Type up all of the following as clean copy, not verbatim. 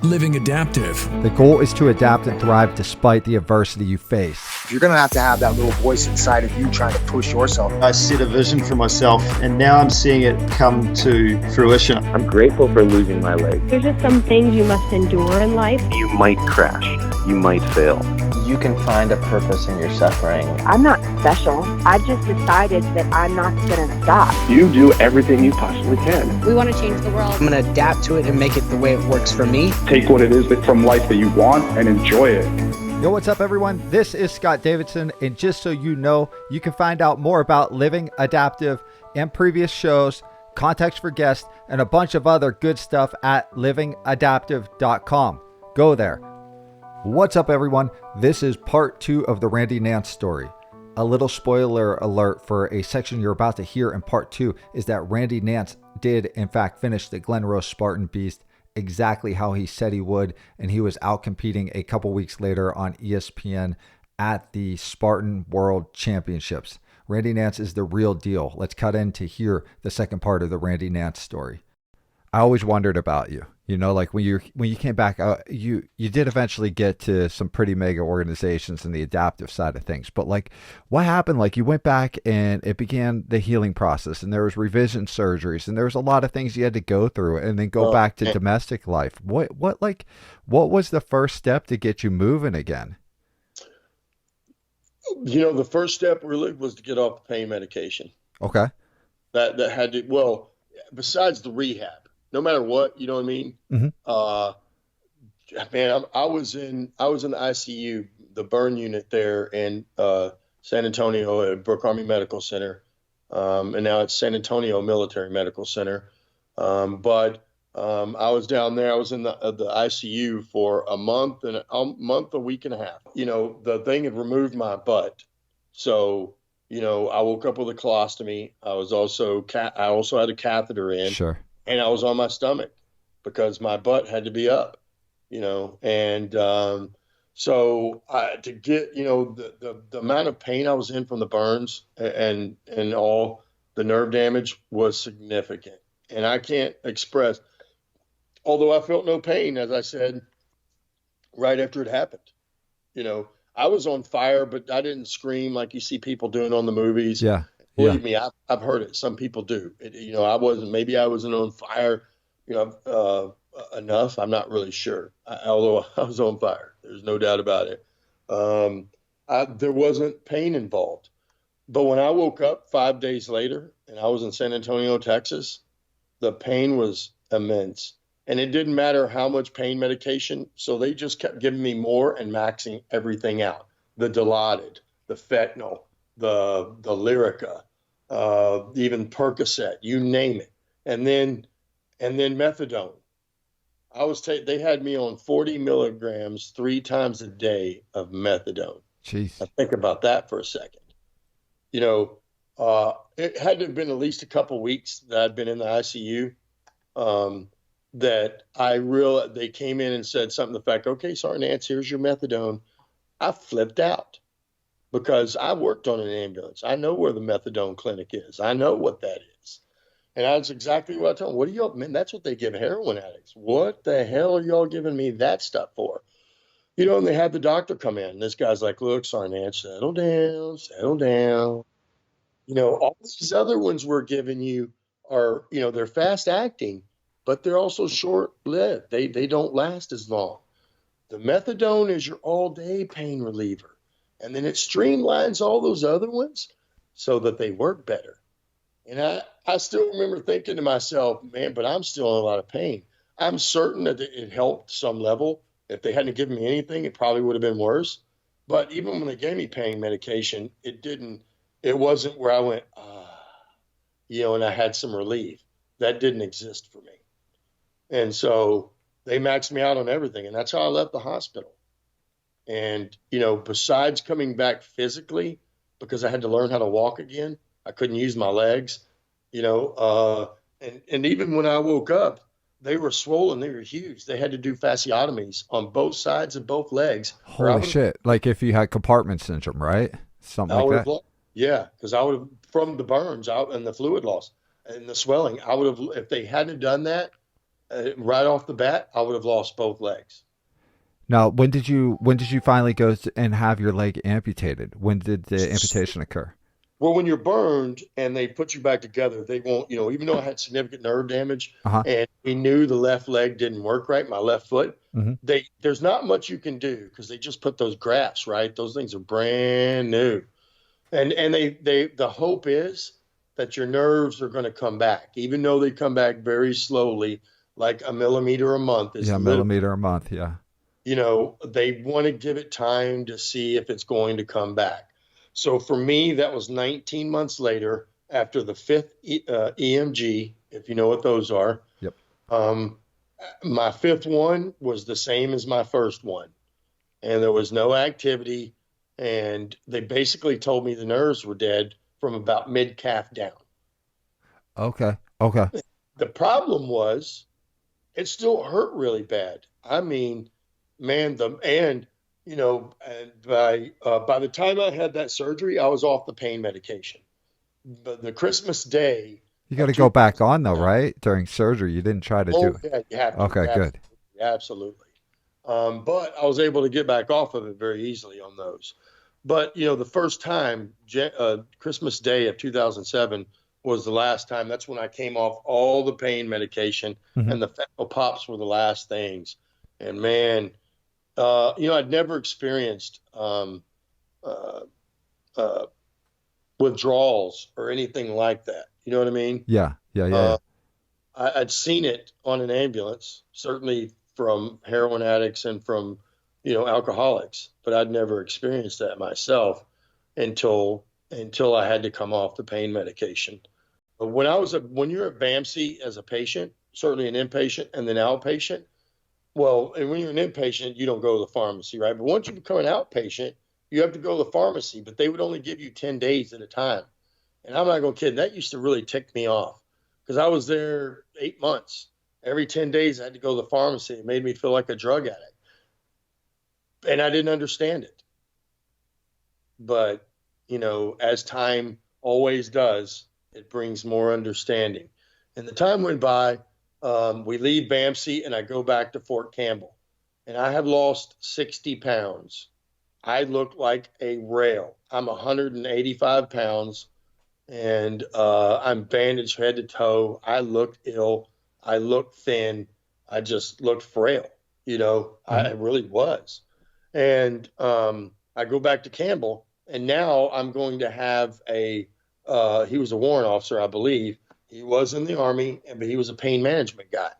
Living Adaptive. The goal is to adapt and thrive despite the adversity you face. You're going to have that little voice inside of you trying to push yourself. I set a vision for myself, and now I'm seeing it come to fruition. I'm grateful for losing my leg. There's just some things you must endure in life. You might crash. You might fail. You can find a purpose in your suffering. I'm not special. I've just decided that I'm not going to stop. You do everything you possibly can. We want to change the world. I'm going to adapt to it and make it the way it works for me. Take what it is from life that you want and enjoy it. Yo, what's up, everyone? This is Scott Davidson, and just so you know, you can find out more about Living Adaptive and previous shows, context for guests, and a bunch of other good stuff at livingadaptive.com. Go there. What's up, everyone? This is part 2 of the Randy Nantz story. A little spoiler alert for a section you're about to hear in part 2 is that Randy Nantz did, in fact, finish the Glen Rose Spartan Beast exactly how he said he would, and he was out competing a couple weeks later on ESPN at the Spartan World Championships. Randy Nantz is the real deal. Let's cut in to hear the second part of the Randy Nantz story. I always wondered about you. You know, like when you came back, you did eventually get to some pretty mega organizations in the adaptive side of things. But like, what happened? Like, you went back and it began the healing process, and there was revision surgeries, and there was a lot of things you had to go through, and then go back to domestic life. What was the first step to get you moving again? You know, the first step really was to get off the pain medication. Okay. That had to, well, besides the rehab. No matter what, you know what I mean? Mm-hmm. Man, I was in the ICU, the burn unit there in San Antonio at Brooke Army Medical Center, and now it's San Antonio Military Medical Center. But I was down there. I was in the ICU for a month, a week and a half. You know, the thing had removed my butt, so you know I woke up with a colostomy. I also had a catheter in. Sure. And I was on my stomach because my butt had to be up, you know, and so to get, you know, the amount of pain I was in from the burns and all the nerve damage was significant. And I can't express, although I felt no pain, as I said, right after it happened. You know, I was on fire, but I didn't scream like you see people doing on the movies. Yeah. Believe me, I've heard it. Some people do. You know, maybe I wasn't on fire, you know, enough. I'm not really sure. Although I was on fire, there's no doubt about it. There wasn't pain involved. But when I woke up 5 days later and I was in San Antonio, Texas, the pain was immense. And it didn't matter how much pain medication. So they just kept giving me more and maxing everything out. The Dilaudid, the fentanyl, the Lyrica, even Percocet, you name it. And then methadone. They had me on 40 milligrams 3 times a day of methadone. Jeez. Now think about that for a second. You know, it had to have been at least a couple weeks that I'd been in the ICU, that they came in and said something to the fact, okay, sorry, Nance, here's your methadone. I flipped out. Because I worked on an ambulance. I know where the methadone clinic is. I know what that is. And that's exactly what I told them. What do y'all, man, that's what they give heroin addicts. What the hell are y'all giving me that stuff for? You know, and they had the doctor come in. And this guy's like, look, sorry, Nance, settle down. You know, all these other ones we're giving you are, you know, they're fast acting, but they're also short-lived. They don't last as long. The methadone is your all-day pain reliever. And then it streamlines all those other ones so that they work better. And I still remember thinking to myself, man, but I'm still in a lot of pain. I'm certain that it helped some level. If they hadn't given me anything, it probably would have been worse. But even when they gave me pain medication, it wasn't where I went, you know, and I had some relief. That didn't exist for me. And so they maxed me out on everything. And that's how I left the hospital. And, you know, besides coming back physically, because I had to learn how to walk again, I couldn't use my legs, you know, and even when I woke up, they were swollen. They were huge. They had to do fasciotomies on both sides of both legs. Holy shit. Like if you had compartment syndrome, right? Something like that. Yeah. Because I would have, from the burns out and the fluid loss and the swelling, I would have, if they hadn't done that, right off the bat, I would have lost both legs. Now, when did you finally go and have your leg amputated? When did the amputation occur? Well, when you're burned and they put you back together, they won't, even though I had significant nerve damage Uh-huh. and we knew the left leg didn't work right, my left foot, Mm-hmm. there's not much you can do because they just put those grafts, right? Those things are brand new. And the hope is that your nerves are going to come back, even though they come back very slowly, like a millimeter a month. Yeah, millimeter a month. Yeah. They want to give it time to see if it's going to come back. So for me, that was 19 months later after the fifth EMG, if you know what those are. Yep. My fifth one was the same as my first one, and there was no activity. And they basically told me the nerves were dead from about mid-calf down. Okay. The problem was it still hurt really bad. I mean, man, and by the time I had that surgery, I was off the pain medication. But the Christmas Day, You got to go back on though, right? During surgery, you didn't try to do it. Yeah, you have to. Okay, good. Absolutely. But I was able to get back off of it very easily on those. But the first time, Christmas Day of 2007 was the last time. That's when I came off all the pain medication, and the fentanyl pops were the last things. And man, I'd never experienced withdrawals or anything like that. You know what I mean? Yeah. I'd seen it on an ambulance, certainly from heroin addicts and from, alcoholics, but I'd never experienced that myself until I had to come off the pain medication. But when you're at BAMC as a patient, certainly an inpatient and then outpatient, well, and when you're an inpatient, you don't go to the pharmacy, right? But once you become an outpatient, you have to go to the pharmacy, but they would only give you 10 days at a time. And I'm not going to kid, that used to really tick me off because I was there 8 months. Every 10 days I had to go to the pharmacy. It made me feel like a drug addict. And I didn't understand it. But, as time always does, it brings more understanding. And the time went by. We leave BAMC and I go back to Fort Campbell. And I had lost 60 pounds. I look like a rail. I'm 185 pounds and I'm bandaged head to toe. I looked ill. I looked thin. I just looked frail. I really was. And I go back to Campbell and now I'm going to have he was a warrant officer, I believe. He was in the Army, but he was a pain management guy.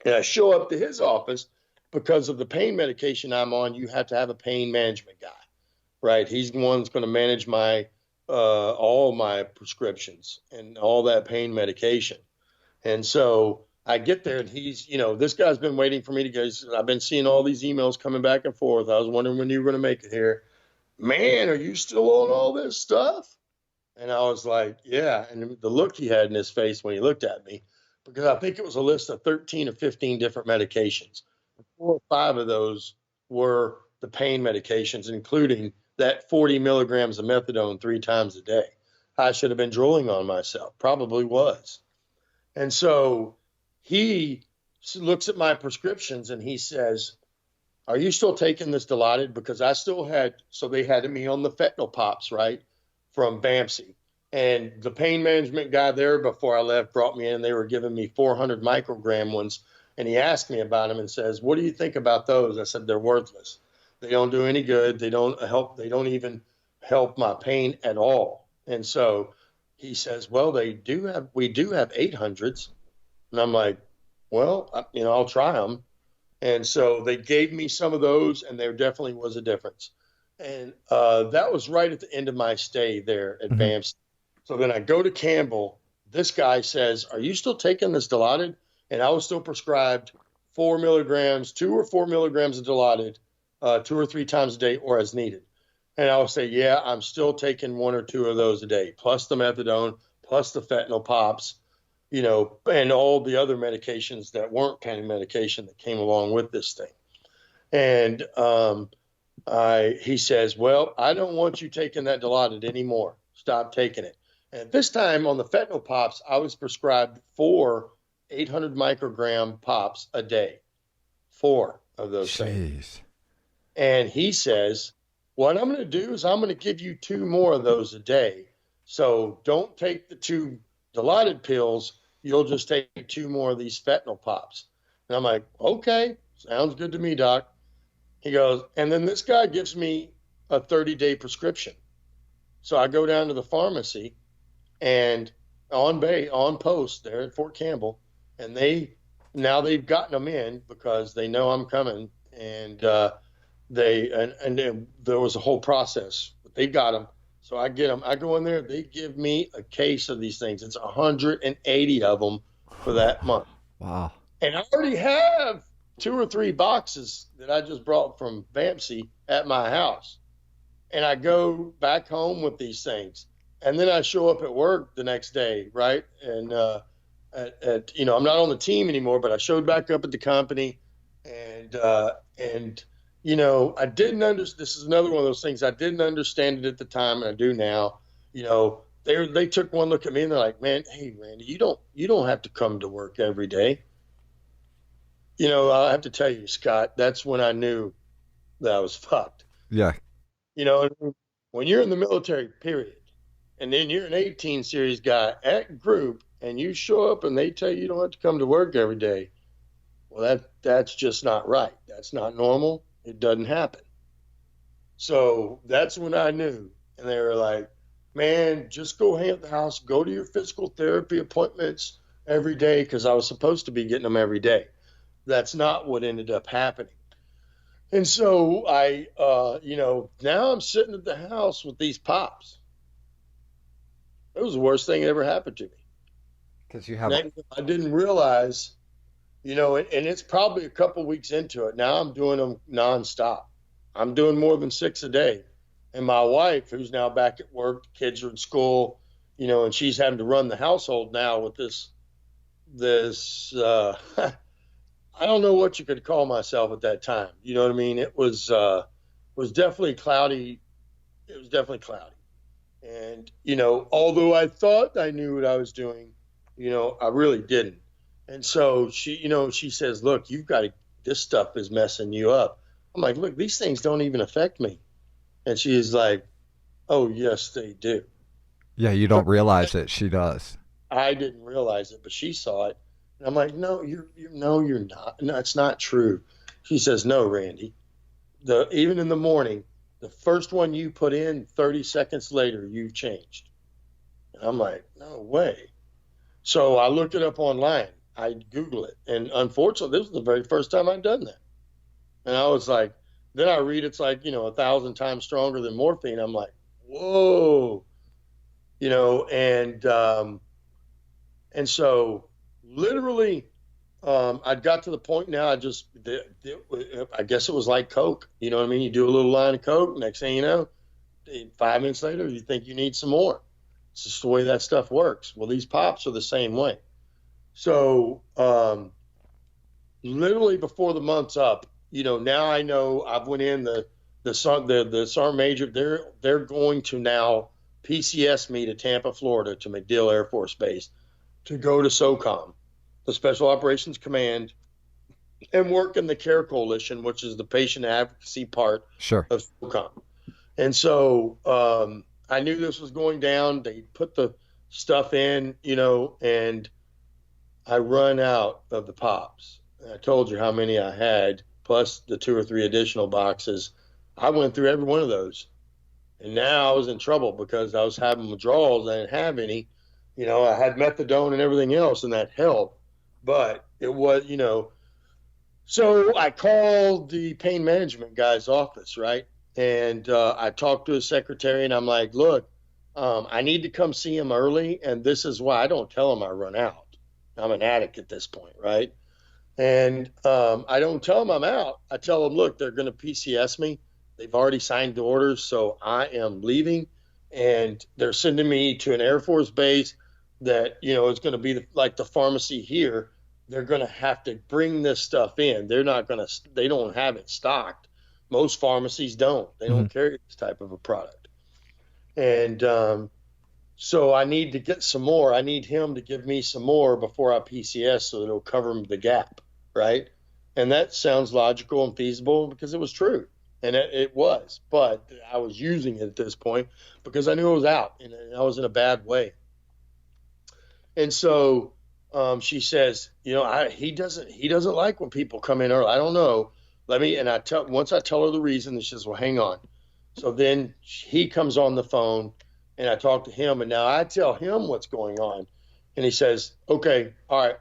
And I show up to his office because of the pain medication I'm on. You have to have a pain management guy, right? He's the one that's going to manage my all my prescriptions and all that pain medication. And so I get there and he's, this guy's been waiting for me to go. He said, I've been seeing all these emails coming back and forth. I was wondering when you were going to make it here. Man, are you still on all this stuff? And I was like, yeah. And the look he had in his face when he looked at me, because I think it was a list of 13 or 15 different medications. 4 or 5 of those were the pain medications, including that 40 milligrams of methadone 3 times a day. I should have been drooling on myself, probably was. And so he looks at my prescriptions and he says, are you still taking this Dilaudid? Because I still had, so they had me on the fentanyl pops, right, from BAMC. And the pain management guy there before I left brought me in. They were giving me 400 microgram ones. And he asked me about them and says, what do you think about those? I said, they're worthless. They don't do any good. They don't help. They don't even help my pain at all. And so he says, well, we do have 800s. And I'm like, well, I'll try them. And so they gave me some of those and there definitely was a difference. And that was right at the end of my stay there at BAMC. So then I go to Campbell. This guy says, are you still taking this Dilaudid? And I was still prescribed 4 milligrams, 2 or 4 milligrams of Dilaudid, 2 or 3 times a day or as needed. And I would say, yeah, I'm still taking 1 or 2 of those a day, plus the methadone, plus the fentanyl pops, and all the other medications that weren't pain medication that came along with this thing. And he says, well, I don't want you taking that Dilaudid anymore. Stop taking it. And this time on the fentanyl pops, I was prescribed 4 800 microgram pops a day, 4 of those Jeez. things. And he says, what I'm going to do is I'm going to give you 2 more of those a day. So don't take the 2 Dilaudid pills. You'll just take 2 more of these fentanyl pops. And I'm like, okay, sounds good to me, doc. He goes, and then this guy gives me a 30-day prescription. So I go down to the pharmacy and on post there at Fort Campbell, and they've gotten them in because they know I'm coming, and there was a whole process, but they got them. So I get them. I go in there. They give me a case of these things. It's 180 of them for that month. Wow. And I already have 2 or 3 boxes that I just brought from Vampsy at my house. And I go back home with these things. And then I show up at work the next day, right? And, I'm not on the team anymore, but I showed back up at the company. And I didn't understand. This is another one of those things. I didn't understand it at the time, and I do now. They took one look at me, and they're like, man, hey, Randy, you don't have to come to work every day. I have to tell you, Scott, that's when I knew that I was fucked. Yeah. When you're in the military, period, and then you're an 18 series guy at group, and you show up and they tell you don't have to come to work every day, well, that's just not right. That's not normal. It doesn't happen. So that's when I knew. And they were like, man, just go hang at the house, go to your physical therapy appointments every day, because I was supposed to be getting them every day. That's not what ended up happening. And so I, now I'm sitting at the house with these pops. It was the worst thing that ever happened to me. Because you have. I didn't realize, and it's probably a couple weeks into it. Now I'm doing them nonstop. I'm doing more than 6 a day. And my wife, who's now back at work, the kids are in school, and she's having to run the household now with this, I don't know what you could call myself at that time. You know what I mean? It was definitely cloudy. It was definitely cloudy. And, although I thought I knew what I was doing, I really didn't. And so she says, look, this stuff is messing you up. I'm like, look, these things don't even affect me. And she's like, oh, yes, they do. Yeah, you don't realize it. She does. I didn't realize it, but she saw it. And I'm like, no, you're not. No, it's not true. She says, no, Randy. Even in the morning, the first one you put in, 30 seconds later, you've changed. And I'm like, no way. So I looked it up online. I Google it. And unfortunately, this was the very first time I'd done that. And I was like, then I read it's like, 1,000 times stronger than morphine. I'm like, whoa. And so literally, I'd got to the point now, I guess it was like Coke. You know what I mean? You do a little line of Coke, next thing you know, 5 minutes later, you think you need some more. It's just the way that stuff works. Well, these pops are the same way. So literally before the month's up, now I know I've went in the Sergeant Major, they're going to now PCS me to Tampa, Florida, to MacDill Air Force Base to go to SOCOM, the Special Operations Command, and work in the CARE Coalition, which is the patient advocacy part of SOCOM. And so I knew this was going down. They put the stuff in, and I run out of the pops. I told you how many I had, plus the 2 or 3 additional boxes. I went through every one of those. And now I was in trouble because I was having withdrawals. I didn't have any. I had methadone and everything else, and that helped. But it was, So I called the pain management guy's office, right? And I talked to his secretary, and I'm like, look, I need to come see him early, and this is why. I don't tell him I run out. I'm an addict at this point, right? And I don't tell them I'm out. I tell them, look, they're going to PCS me. They've already signed the orders, so I am leaving. And they're sending me to an Air Force base that, is going to be like the pharmacy here. They're going to have to bring this stuff in. They don't have it stocked. Most pharmacies don't. They don't carry this type of a product. And So I need to get some more. I need him to give me some more before I PCS so that it'll cover the gap, right? And that sounds logical and feasible because it was true. And it was. But I was using it at this point because I knew it was out and I was in a bad way. And so she says, he doesn't like when people come in early. I don't know. Once I tell her the reason, she says, well, hang on. So then he comes on the phone and I talk to him, and now I tell him what's going on. And he says, okay, all right.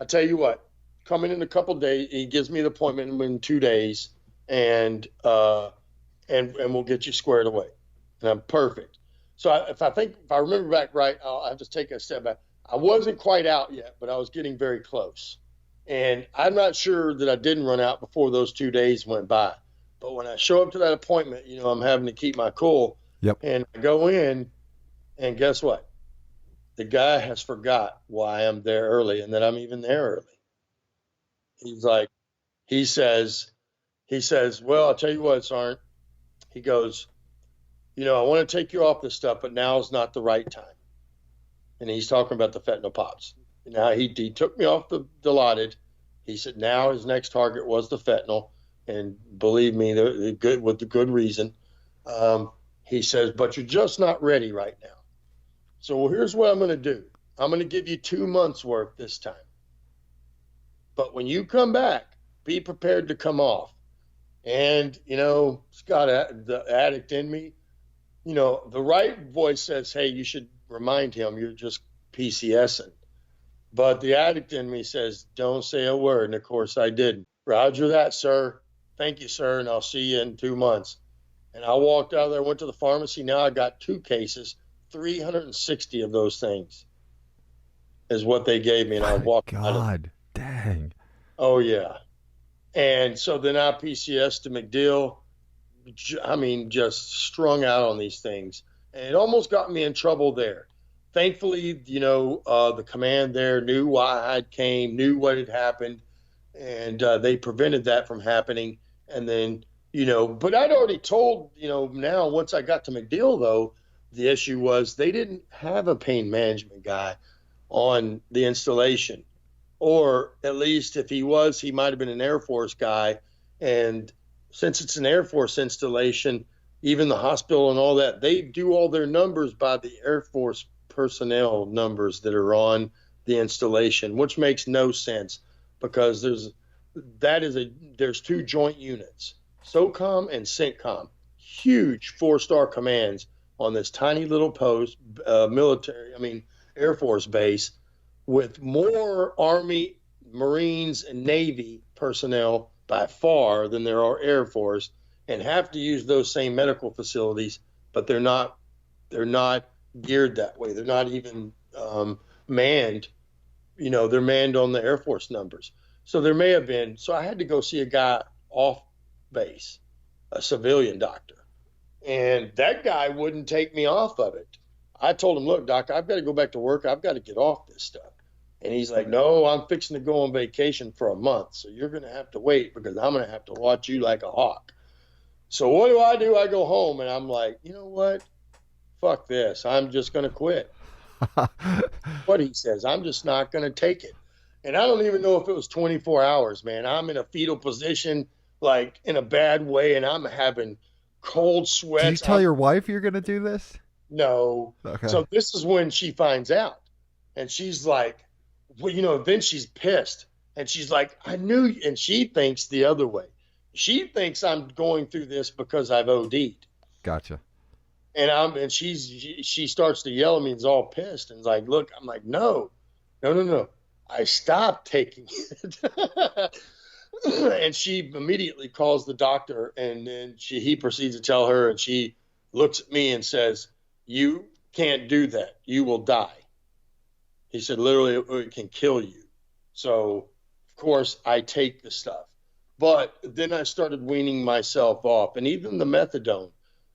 I tell you what, coming in a couple of days, he gives me the appointment in 2 days, and we'll get you squared away. And I'm perfect. So if I remember back right, I'll have to take a step back. I wasn't quite out yet, but I was getting very close. And I'm not sure that I didn't run out before those 2 days went by. But when I show up to that appointment, I'm having to keep my cool. Yep. And I go in, and guess what? The guy has forgot why I'm there early and that I'm even there early. He says, well, I'll tell you what, Sergeant. He goes, I want to take you off this stuff, but now's not the right time. And he's talking about the fentanyl pops. Now he took me off the Dilaudid. He said now his next target was the fentanyl, and believe me, with the good reason. He says, but you're just not ready right now. So here's what I'm going to do. I'm going to give you 2 months worth this time. But when you come back, be prepared to come off. And, Scott, the addict in me, the right voice says, hey, you should remind him you're just PCSing. But the addict in me says, don't say a word. And, of course, I didn't. Roger that, sir. Thank you, sir, and I'll see you in 2 months. And I walked out of there, went to the pharmacy. Now I got 2 cases, 360 of those things is what they gave me. And I walked out of there. God, dang. Oh, yeah. And so then I PCS to MacDill. I mean, just strung out on these things. And it almost got me in trouble there. Thankfully, the command there knew why I came, knew what had happened, and they prevented that from happening. And then, but I'd already told, now once I got to MacDill, though, the issue was they didn't have a pain management guy on the installation. Or at least if he was, he might have been an Air Force guy. And since it's an Air Force installation, even the hospital and all that, they do all their numbers by the Air Force personnel numbers that are on the installation, which makes no sense because there's 2 joint units, SOCOM and CENTCOM, huge 4-star commands on this tiny little post, Air Force base, with more Army, Marines, and Navy personnel by far than there are Air Force, and have to use those same medical facilities, but they're not geared that way. They're not even manned. They're manned on the Air Force numbers. So there may have been. So I had to go see a guy off base, a civilian doctor, and that guy wouldn't take me off of it. I told him, look, doc, I've got to go back to work. I've got to get off this stuff. And he's like, no, I'm fixing to go on vacation for a month. So you're going to have to wait because I'm going to have to watch you like a hawk. So what do? I go home and I'm like, you know what? Fuck this. I'm just going to quit. What he says, I'm just not going to take it. And I don't even know if it was 24 hours, man. I'm in a fetal position, like in a bad way. And I'm having cold sweats. Did you tell your wife you're going to do this? No. Okay. So this is when she finds out. And she's like, well, then she's pissed. And she's like, I knew. And she thinks the other way. She thinks I'm going through this because I've OD'd. Gotcha. And she starts to yell at me and is all pissed. And is like, look, I'm like, no. I stopped taking it. And she immediately calls the doctor. And then he proceeds to tell her. And she looks at me and says, you can't do that. You will die. He said, literally, it can kill you. So, of course, I take the stuff. But then I started weaning myself off. And even the methadone,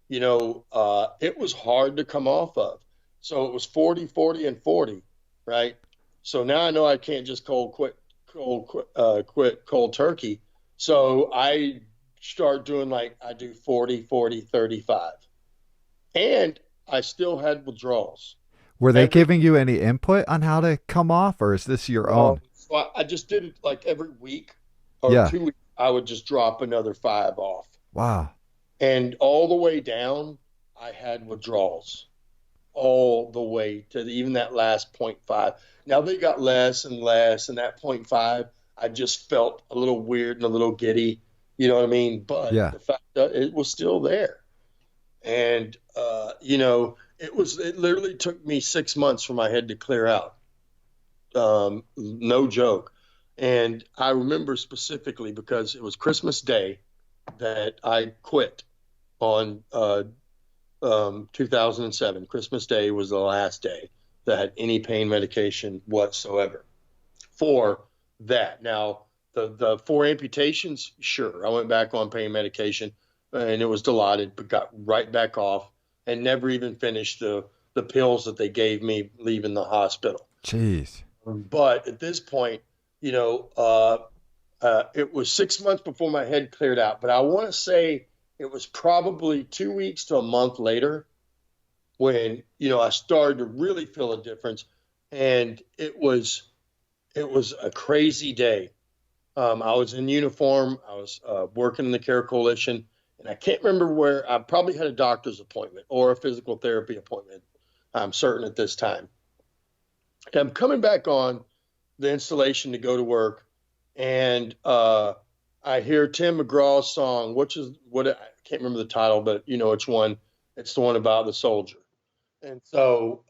it was hard to come off of. So it was 40, 40, and 40, right? So now I know I can't just quit cold turkey. So I start doing I do 40, 40, 35. And I still had withdrawals. Were they giving you any input on how to come off, or is this your own? So I just did it like every week or Yeah. 2 weeks. I would just drop another 5 off. Wow. And all the way down, I had withdrawals all the way to even that last 0.5. Now they got less and less, and that 0.5, I just felt a little weird and a little giddy. You know what I mean? But Yeah. the fact that it was still there. And, it literally took me 6 months for my head to clear out. No joke. And I remember specifically because it was Christmas Day that I quit on 2007. Christmas Day was the last day that I had any pain medication whatsoever for that. Now, the 4 amputations, sure, I went back on pain medication and it was dilaudid, but got right back off and never even finished the pills that they gave me leaving the hospital. Jeez. But at this point, it was 6 months before my head cleared out. But I want to say it was probably 2 weeks to a month later when, I started to really feel a difference. And it was a crazy day. I was in uniform. I was working in the Care Coalition. And I can't remember where. I probably had a doctor's appointment or a physical therapy appointment. I'm certain at this time. And I'm coming back on the installation to go to work, and I hear Tim McGraw's song, which is what I can't remember the title, but you know which one. It's the one about the soldier. And so,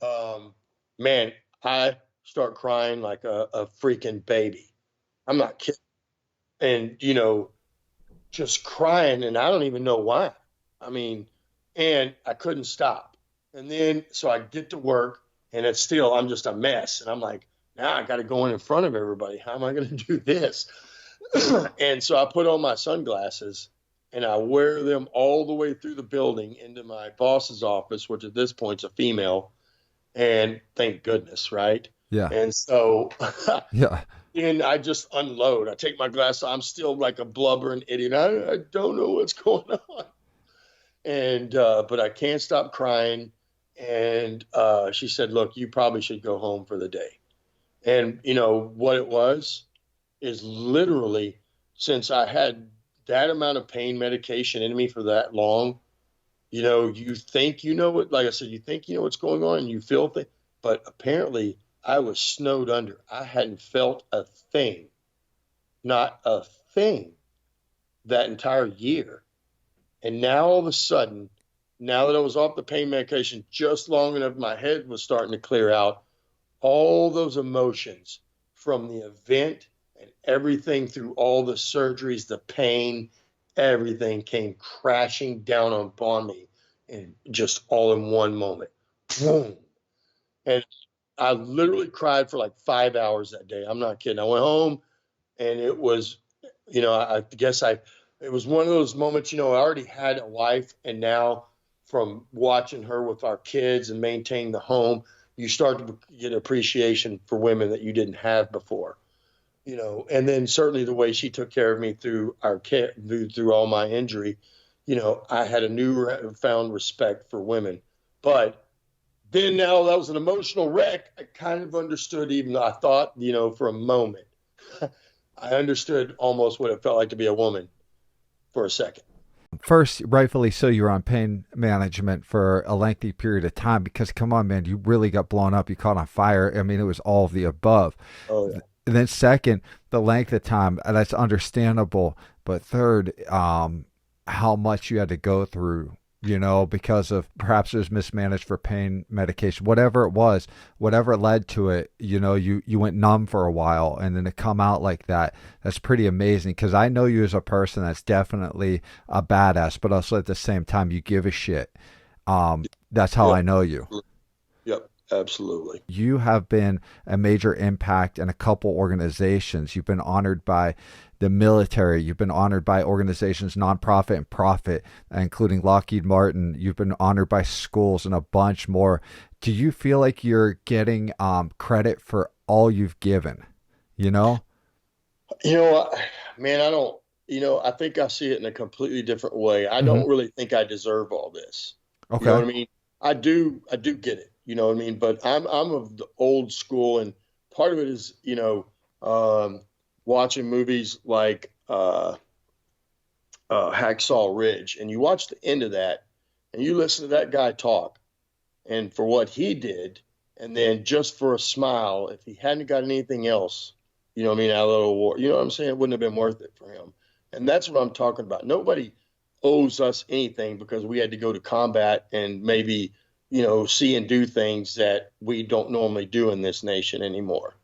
man, I start crying like a freaking baby. I'm not kidding. And just crying, and I don't even know why. I mean, and I couldn't stop. And then so I get to work, and I'm just a mess. And I'm like, now I got to go in front of everybody. How am I going to do this? And so I put on my sunglasses, and I wear them all the way through the building into my boss's office, which at this point is a female. And thank goodness, right? Yeah. And so Yeah. and I just unload. I take my glasses. I'm still like a blubbering idiot. I don't know what's going on. And but I can't stop crying. And she said, look, you probably should go home for the day. And what it was is literally, since I had that amount of pain medication in me for that long, you think what, like I said, you think what's going on and you feel things, but apparently I was snowed under. I hadn't felt a thing, not a thing, that entire year. And now all of a sudden, now that I was off the pain medication just long enough, my head was starting to clear out. All those emotions from the event and everything through all the surgeries, the pain, everything came crashing down upon me, and just all in one moment. Boom. And I literally cried for like 5 hours that day. I'm not kidding. I went home, and it was, I guess it was one of those moments, I already had a wife, and now from watching her with our kids and maintaining the home, you start to get appreciation for women that you didn't have before, and then certainly the way she took care of me through our care, through all my injury, I had a newfound respect for women. But then now that was an emotional wreck, I kind of understood, even though I thought, for a moment, I understood almost what it felt like to be a woman for a second. First, rightfully so, you were on pain management for a lengthy period of time because, come on, man, you really got blown up. You caught on fire. I mean, it was all of the above. Oh, yeah. And then second, the length of time, that's understandable. But third, how much you had to go through, because of perhaps it was mismanaged for pain medication, whatever it was, whatever led to it, you went numb for a while, and then to come out like that, that's pretty amazing. Because I know you as a person that's definitely a badass, but also at the same time, you give a shit. That's how I know you. Yep, absolutely. You have been a major impact in a couple organizations. You've been honored by the military. You've been honored by organizations, nonprofit and profit, including Lockheed Martin. You've been honored by schools and a bunch more. Do you feel like you're getting credit for all you've given? Man, I don't, I think I see it in a completely different way. I don't really think I deserve all this. Okay. You know what I mean? I do get it. You know what I mean? But I'm of the old school, and part of it is, watching movies like Hacksaw Ridge, and you watch the end of that, and you listen to that guy talk, and for what he did, and then just for a smile, if he hadn't got anything else, you know what I mean, out of the little war, you know what I'm saying? It wouldn't have been worth it for him. And that's what I'm talking about. Nobody owes us anything because we had to go to combat and maybe, see and do things that we don't normally do in this nation anymore.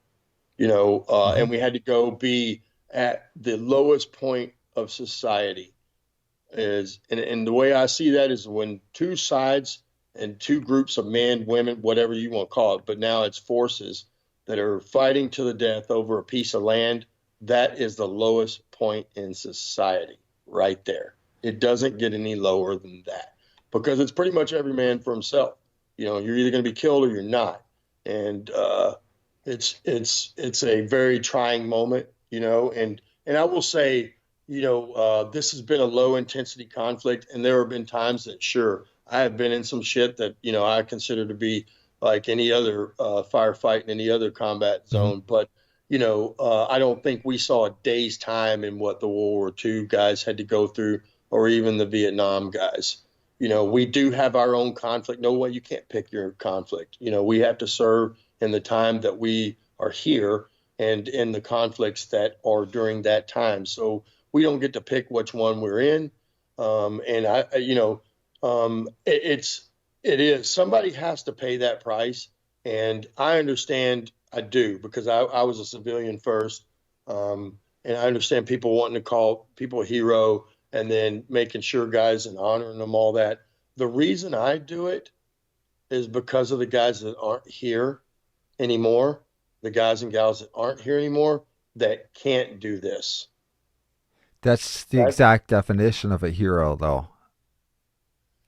And we had to go be at the lowest point of society. And the way I see that is when two sides and two groups of men, women, whatever you want to call it, but now it's forces that are fighting to the death over a piece of land, that is the lowest point in society right there. It doesn't get any lower than that because it's pretty much every man for himself. You're either going to be killed or you're not. And it's a very trying moment, and I will say, this has been a low intensity conflict, and there have been times that, sure, I have been in some shit that, I consider to be like any other firefight in any other combat zone. But, I don't think we saw a day's time in what the World War II guys had to go through, or even the Vietnam guys. We do have our own conflict. No way, you can't pick your conflict. We have to serve in the time that we are here and in the conflicts that are during that time. So we don't get to pick which one we're in. It is, somebody has to pay that price. And I understand, I do, because I was a civilian first. And I understand people wanting to call people a hero and then making sure guys and honoring them, all that. The reason I do it is because of the guys that aren't here anymore, the guys and gals that aren't here anymore that can't do this. That's the exact definition of a hero, though.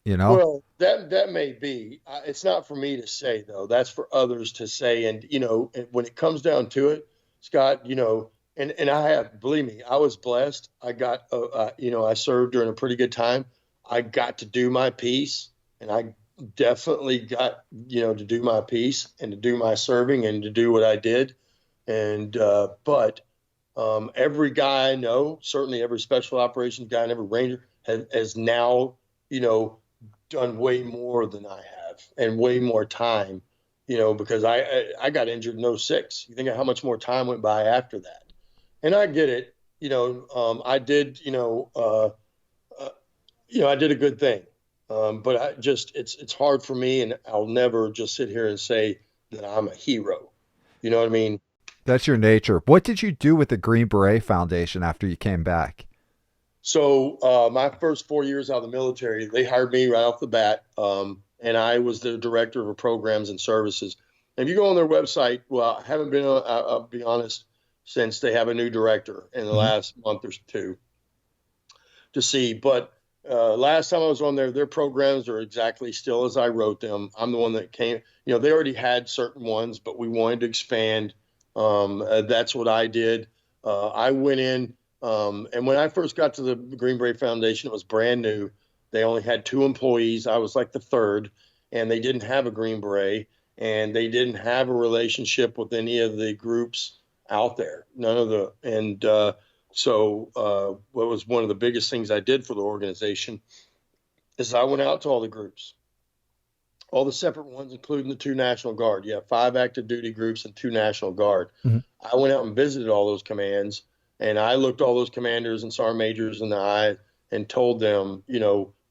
Well, that may be. It's not for me to say, though. That's for others to say. And, when it comes down to it, Scott, and I have, believe me, I was blessed. I got, I served during a pretty good time. I got to do my piece, and I definitely got, to do my piece and to do my serving and to do what I did. And, but every guy I know, certainly every special operations guy and every Ranger has now, done way more than I have and way more time, because I got injured in 06. You think of how much more time went by after that. And I get it. I did, I did a good thing. But it's hard for me, and I'll never just sit here and say that I'm a hero. You know what I mean? That's your nature. What did you do with the Green Beret Foundation after you came back? So my first 4 years out of the military, they hired me right off the bat, and I was the director of programs and services. And if you go on their website, well, I haven't been, I'll be honest, since they have a new director in the last month or two to see. But last time I was on there, their programs are exactly still as I wrote them. I'm the one that came, they already had certain ones, but we wanted to expand. That's what I did. I went in, and when I first got to the Green Beret Foundation, it was brand new. They only had 2 employees. I was like the third, and they didn't have a Green Beret, and they didn't have a relationship with any of the groups out there. None of the, and so what was one of the biggest things I did for the organization is I went out to all the groups, all the separate ones, including the 2 National Guard. You have 5 active duty groups and 2 National Guard. I went out and visited all those commands, and I looked all those commanders and sergeant majors in the eye and told them,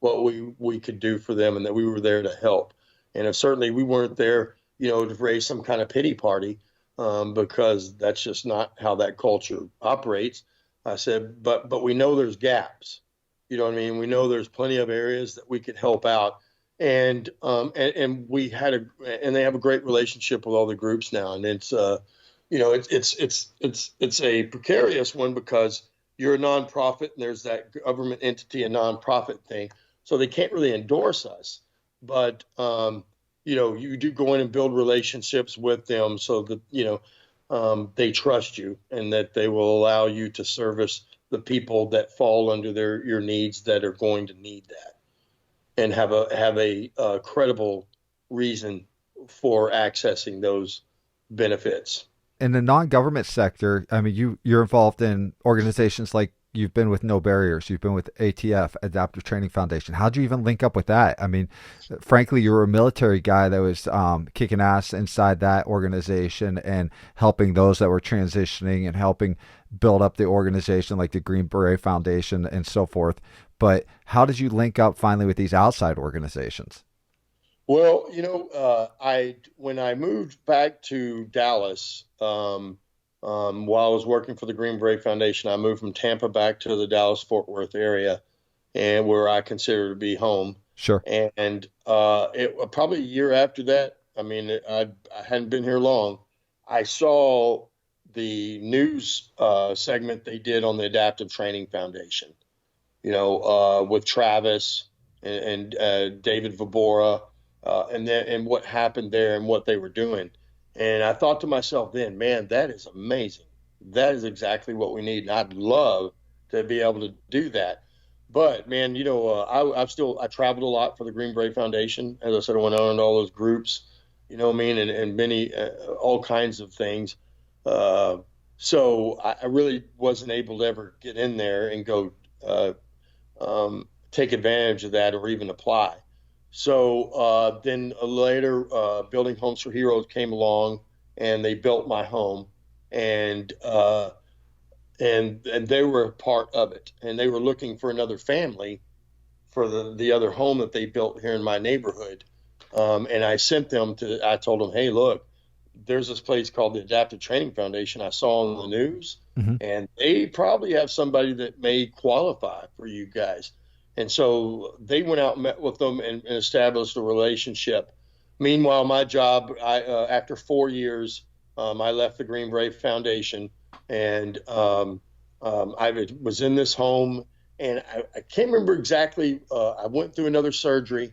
what we could do for them and that we were there to help. And if certainly we weren't there, to raise some kind of pity party, because that's just not how that culture operates. I said, but we know there's gaps. You know what I mean? We know there's plenty of areas that we could help out. And we had and they have a great relationship with all the groups now. And it's, it's a precarious one because you're a nonprofit and there's that government entity and nonprofit thing. So they can't really endorse us, but, you do go in and build relationships with them so that, they trust you and that they will allow you to service the people that fall under your needs that are going to need that and have a credible reason for accessing those benefits. In the non-government sector, I mean, you're involved in organizations like you've been with No Barriers, you've been with ATF, Adaptive Training Foundation. How'd you even link up with that? I mean, frankly, you were a military guy that was kicking ass inside that organization and helping those that were transitioning and helping build up the organization like the Green Beret Foundation and so forth. But how did you link up finally with these outside organizations? Well, when I moved back to Dallas, while I was working for the Green Beret Foundation, I moved from Tampa back to the Dallas-Fort Worth area, and where I consider to be home. Sure. And probably a year after that, I mean, I hadn't been here long. I saw the news segment they did on the Adaptive Training Foundation, with Travis and David Vibora. And what happened there and what they were doing. And I thought to myself then, man, that is amazing. That is exactly what we need. And I'd love to be able to do that. But man, I traveled a lot for the Green Beret Foundation. As I said, I went on to all those groups, and many, all kinds of things. So I really wasn't able to ever get in there and go take advantage of that or even apply. So then later, Building Homes for Heroes came along, and they built my home, and they were a part of it, and they were looking for another family for the other home that they built here in my neighborhood. And I told them, hey, look, there's this place called the Adaptive Training Foundation I saw on the news, and they probably have somebody that may qualify for you guys. And so they went out and met with them and established a relationship. Meanwhile, my job, after 4 years, I left the Green Beret Foundation, and I was in this home, and I can't remember exactly. I went through another surgery,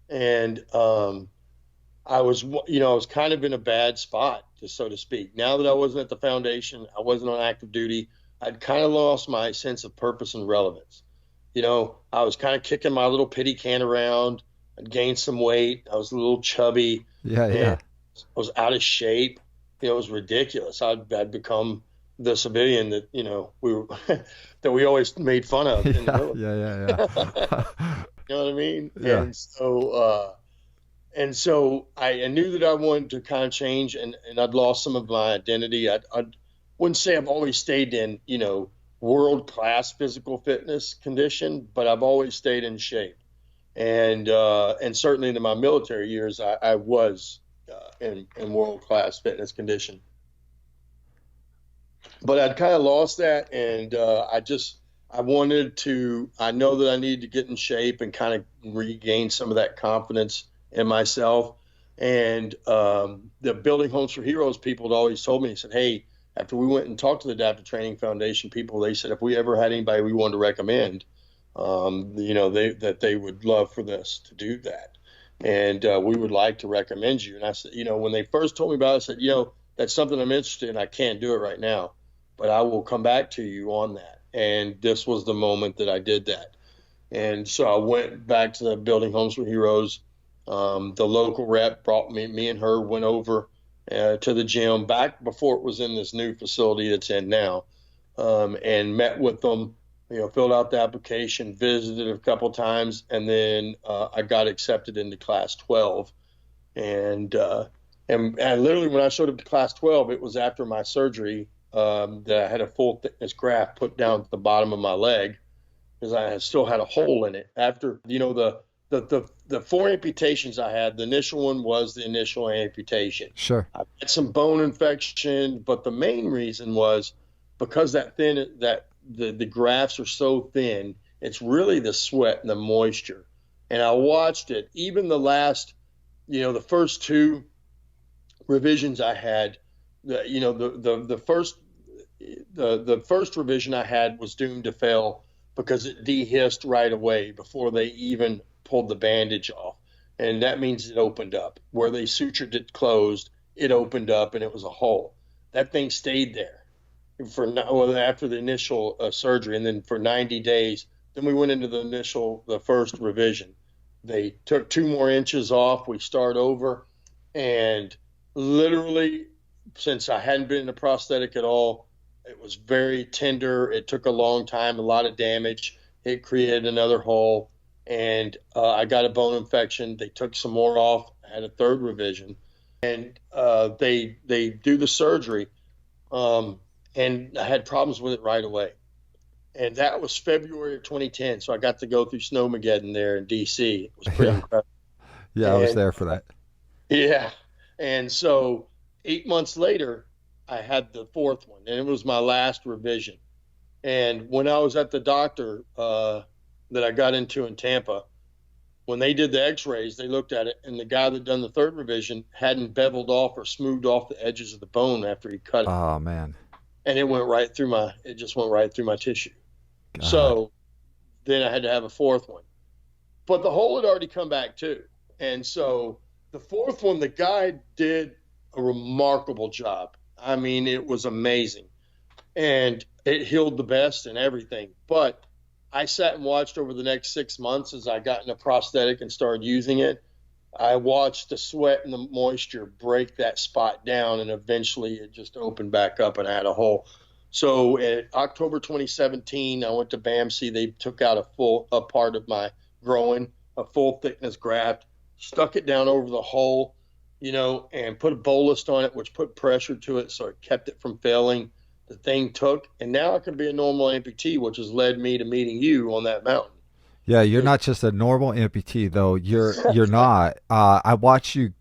and I was kind of in a bad spot, so to speak. Now that I wasn't at the foundation, I wasn't on active duty, I'd kind of lost my sense of purpose and relevance. I was kind of kicking my little pity can around. I'd gained some weight. I was a little chubby. Yeah. I was out of shape. It was ridiculous. I'd become the civilian that, that we always made fun of. Yeah. You know what I mean? Yeah. And so I knew that I wanted to kind of change, and I'd lost some of my identity. I wouldn't say I've always stayed in, world-class physical fitness condition, but I've always stayed in shape. And certainly in my military years, I was in world-class fitness condition. But I'd kind of lost that, and I know that I needed to get in shape and kind of regain some of that confidence in myself. And the Building Homes for Heroes people had always told me, they said, hey, after we went and talked to the Adaptive Training Foundation people, they said if we ever had anybody we wanted to recommend, that they would love for this to do that. And we would like to recommend you. And I said, when they first told me about it, I said, that's something I'm interested in. I can't do it right now, but I will come back to you on that. And this was the moment that I did that. And so I went back to the Building Homes for Heroes. The local rep brought me and her went over to the gym back before it was in this new facility that's in now, and met with them, filled out the application, visited a couple of times, and then I got accepted into class 12. And literally when I showed up to class 12, it was after my surgery that I had a full thickness graft put down at the bottom of my leg because I still had a hole in it. After, the 4 amputations I had, the initial one was the initial amputation. Sure. I had some bone infection, but the main reason was because the grafts are so thin, it's really the sweat and the moisture. And I watched it, even the last, the first 2 revisions I had, the first revision I had was doomed to fail because it dehisced right away before they even pulled the bandage off. And that means it opened up. Where they sutured it closed, it opened up and it was a hole. That thing stayed there after the initial surgery, and then for 90 days. Then we went into the first revision. They took 2 more inches off. We start over. And literally, since I hadn't been in a prosthetic at all, it was very tender. It took a long time, a lot of damage. It created another hole. And I got a bone infection. They took some more off. I had a third revision. And they do the surgery. And I had problems with it right away. And that was February of 2010. So I got to go through Snowmageddon there in D.C. It was pretty incredible. Yeah, I was there for that. Yeah. And so 8 months later, I had the fourth one, and it was my last revision. And when I was at the doctor that I got into in Tampa, when they did the x-rays, they looked at it, and the guy that done the third revision hadn't beveled off or smoothed off the edges of the bone after he cut it. Oh, man. And it just went right through my tissue. God. So then I had to have a fourth one. But the hole had already come back too. And so the fourth one, the guy did a remarkable job. I mean, it was amazing. And it healed the best and everything. But I sat and watched over the next 6 months as I got in a prosthetic and started using it. I watched the sweat and the moisture break that spot down, and eventually it just opened back up and I had a hole. So in October 2017, I went to BAMC. They took out a part of my groin, a full thickness graft, stuck it down over the hole, and put a bolus on it, which put pressure to it, so it kept it from failing. The thing took, and now I can be a normal amputee, which has led me to meeting you on that mountain. Yeah, you're not just a normal amputee though. You're not. I watch you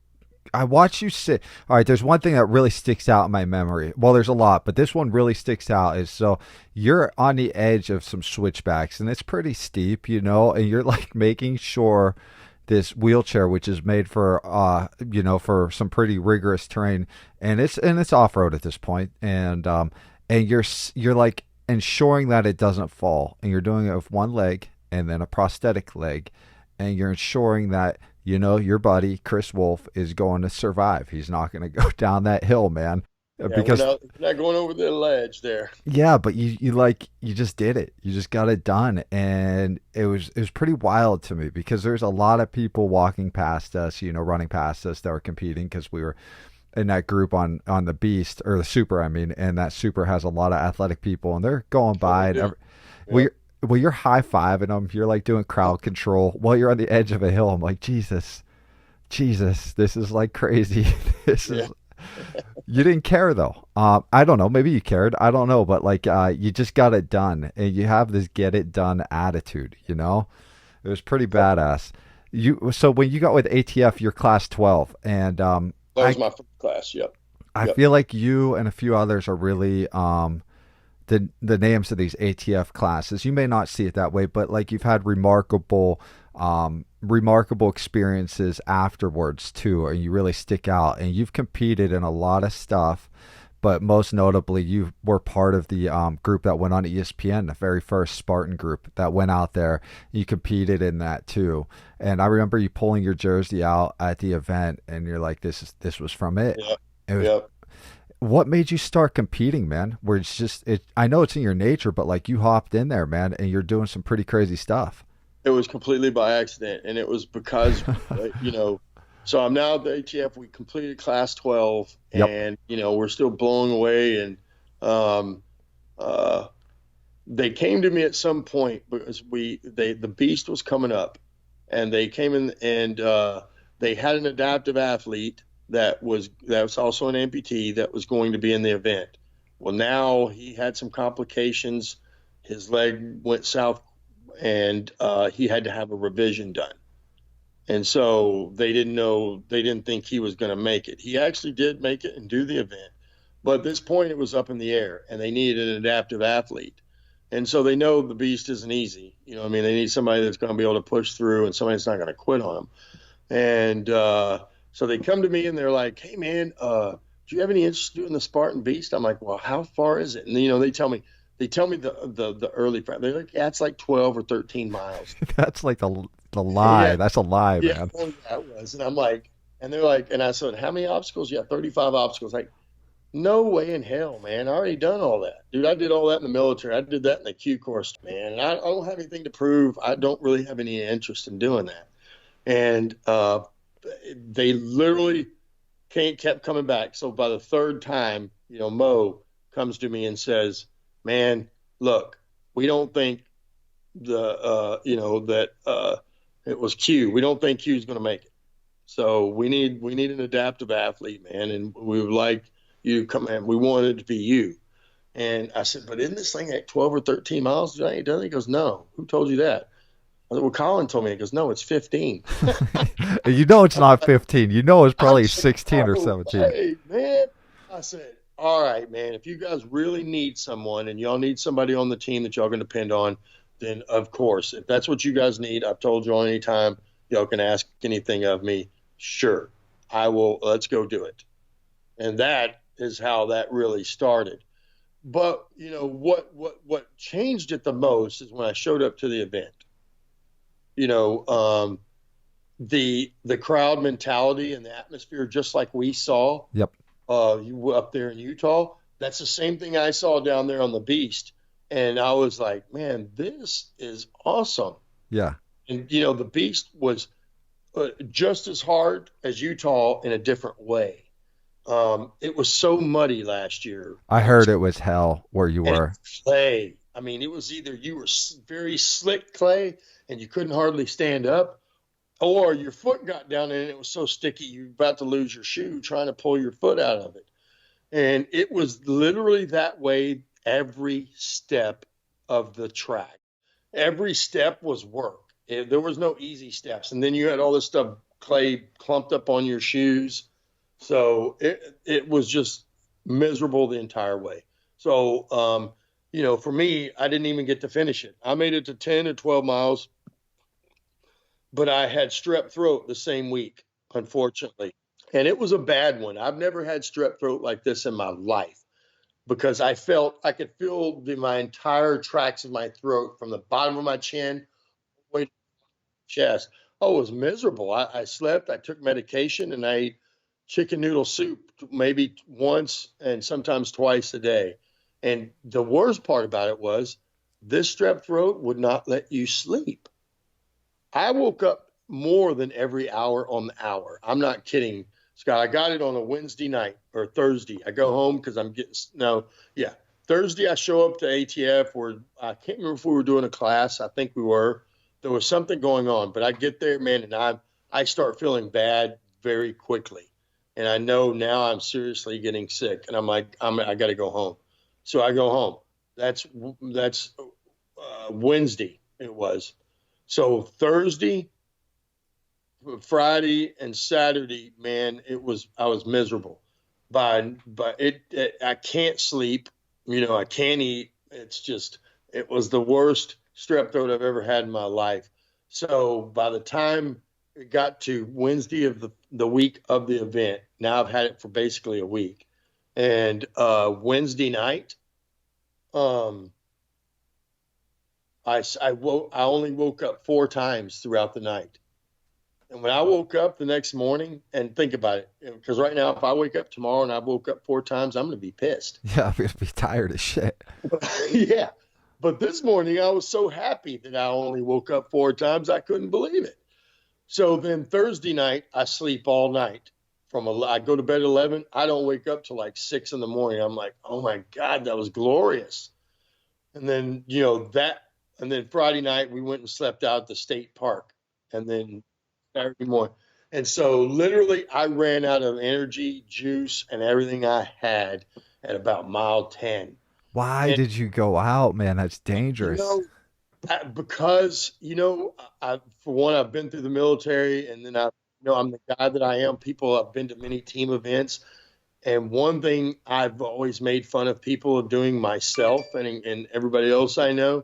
sit. All right, there's one thing that really sticks out in my memory. Well, there's a lot, but this one really sticks out. Is so you're on the edge of some switchbacks, and it's pretty steep, and you're like making sure this wheelchair, which is made for for some pretty rigorous terrain, and it's off road at this point, and you're like ensuring that it doesn't fall, and you're doing it with one leg and then a prosthetic leg, and you're ensuring that your buddy Chris Wolf is going to survive. He's not going to go down that hill, man. Yeah, because we're not going over the ledge there. Yeah, but you just did it. You just got it done, and it was pretty wild to me because there's a lot of people walking past us, running past us that were competing because we were in that group on the Beast or the Super, and that Super has a lot of athletic people, and they're going by, and you're high-fiving them. You're like doing crowd control while you're on the edge of a hill. I'm like, Jesus, this is like crazy. This is. You didn't care though. I don't know. Maybe you cared. I don't know. But like, you just got it done, and you have this get it done attitude. It was pretty badass. So when you got with ATF, you're class 12, and that was my first class. Yep. I feel like you and a few others are really the names of these ATF classes. You may not see it that way, but like you've had remarkable experiences afterwards too, and you really stick out, and you've competed in a lot of stuff, but most notably you were part of the group that went on ESPN, the very first Spartan group that went out there. You competed in that too, and I remember you pulling your jersey out at the event, and you're like, this was from it. Yep. What made you start competing, man? Where it's just I know it's in your nature, but like you hopped in there, man, and you're doing some pretty crazy stuff. It was completely by accident, and it was because, so I'm now at the ATF. We completed class 12, and, we're still blowing away. And they came to me at some point because the Beast was coming up, and they came in, and they had an adaptive athlete that was also an amputee that was going to be in the event. Well, now he had some complications. His leg went south, and he had to have a revision done. And so they didn't think he was going to make it. He actually did make it and do the event. But at this point, it was up in the air, and they needed an adaptive athlete. And so they know the Beast isn't easy. They need somebody that's going to be able to push through and somebody that's not going to quit on them. And so they come to me, and they're like, hey, man, do you have any interest in doing the Spartan Beast? I'm like, well, how far is it? And, they tell me the early, they're like, yeah, it's like 12 or 13 miles. That's like the lie. Yeah. That's a lie, man. Yeah, that was. And I'm like, and they're like, and I said, how many obstacles? Yeah, 35 obstacles. Like, no way in hell, man. I already done all that. Dude, I did all that in the military. I did that in the Q course, man. And I don't have anything to prove. I don't really have any interest in doing that. And they literally kept coming back. So by the third time, Mo comes to me and says, "Man, look, we don't think that it was Q. We don't think Q's going to make it. So we need an adaptive athlete, man, and we would like you to come in. We wanted it to be you." And I said, "But isn't this thing at 12 or 13 miles? Doesn't it?" He goes, "No. Who told you that?" I said, "Well, Colin told me." He goes, "No, it's 15. It's not 15. It's probably 16 or "Oh, 17. hey, man." I said, "All right, man, if you guys really need someone and y'all need somebody on the team that y'all can depend on, then of course, if that's what you guys need, I've told y'all anytime y'all can ask anything of me, sure, I will. Let's go do it." And that is how that really started. But what changed it the most is when I showed up to the event. The crowd mentality and the atmosphere, just like we saw. Yep. You up there in Utah. That's the same thing I saw down there on the Beast, and I was like, "Man, this is awesome." Yeah. And the Beast was just as hard as Utah in a different way. It was so muddy last year. I heard it was hell where you And were. clay. I mean, it was either you were very slick clay and you couldn't hardly stand up, or your foot got down in it. It was so sticky you were about to lose your shoe trying to pull your foot out of it. And it was literally that way every step of the track. Every step was work. There was no easy steps. And then you had all this stuff, clay clumped up on your shoes. So it was just miserable the entire way. So, for me, I didn't even get to finish it. I made it to 10 or 12 miles, but I had strep throat the same week, unfortunately. And it was a bad one. I've never had strep throat like this in my life because I could feel my entire tracks of my throat from the bottom of my chin way to the chest. Oh, it was miserable. I slept, I took medication, and I ate chicken noodle soup maybe once and sometimes twice a day. And the worst part about it was this strep throat would not let you sleep. I woke up more than every hour on the hour. I'm not kidding, Scott. I got it on a Wednesday night or Thursday. I go home because Thursday I show up to ATF where I can't remember if we were doing a class. I think we were. There was something going on, but I get there, man, and I start feeling bad very quickly. And I know now I'm seriously getting sick, and I'm like, I got to go home. So I go home. That's Wednesday it was. So Thursday, Friday, and Saturday, man, I was miserable. But I can't sleep. I can't eat. It was the worst strep throat I've ever had in my life. So by the time it got to Wednesday of the week of the event, now I've had it for basically a week. And Wednesday night, I only woke up 4 times throughout the night. And when I woke up the next morning, and think about it, because right now, if I wake up tomorrow and I woke up 4 times, I'm going to be pissed. Yeah, I'm going to be tired as shit. Yeah. But this morning, I was so happy that I only woke up 4 times, I couldn't believe it. So then Thursday night, I sleep all night. I go to bed at 11. I don't wake up till like 6 in the morning. I'm like, oh my God, that was glorious. And then, and then Friday night, we went and slept out at the state park. And then Saturday morning. And so literally I ran out of energy, juice, and everything I had at about mile 10. Why did you go out, man? That's dangerous. Because, for one, I've been through the military, and then I'm the guy that I am. I've been to many team events. And one thing I've always made fun of people of doing myself and everybody else I know,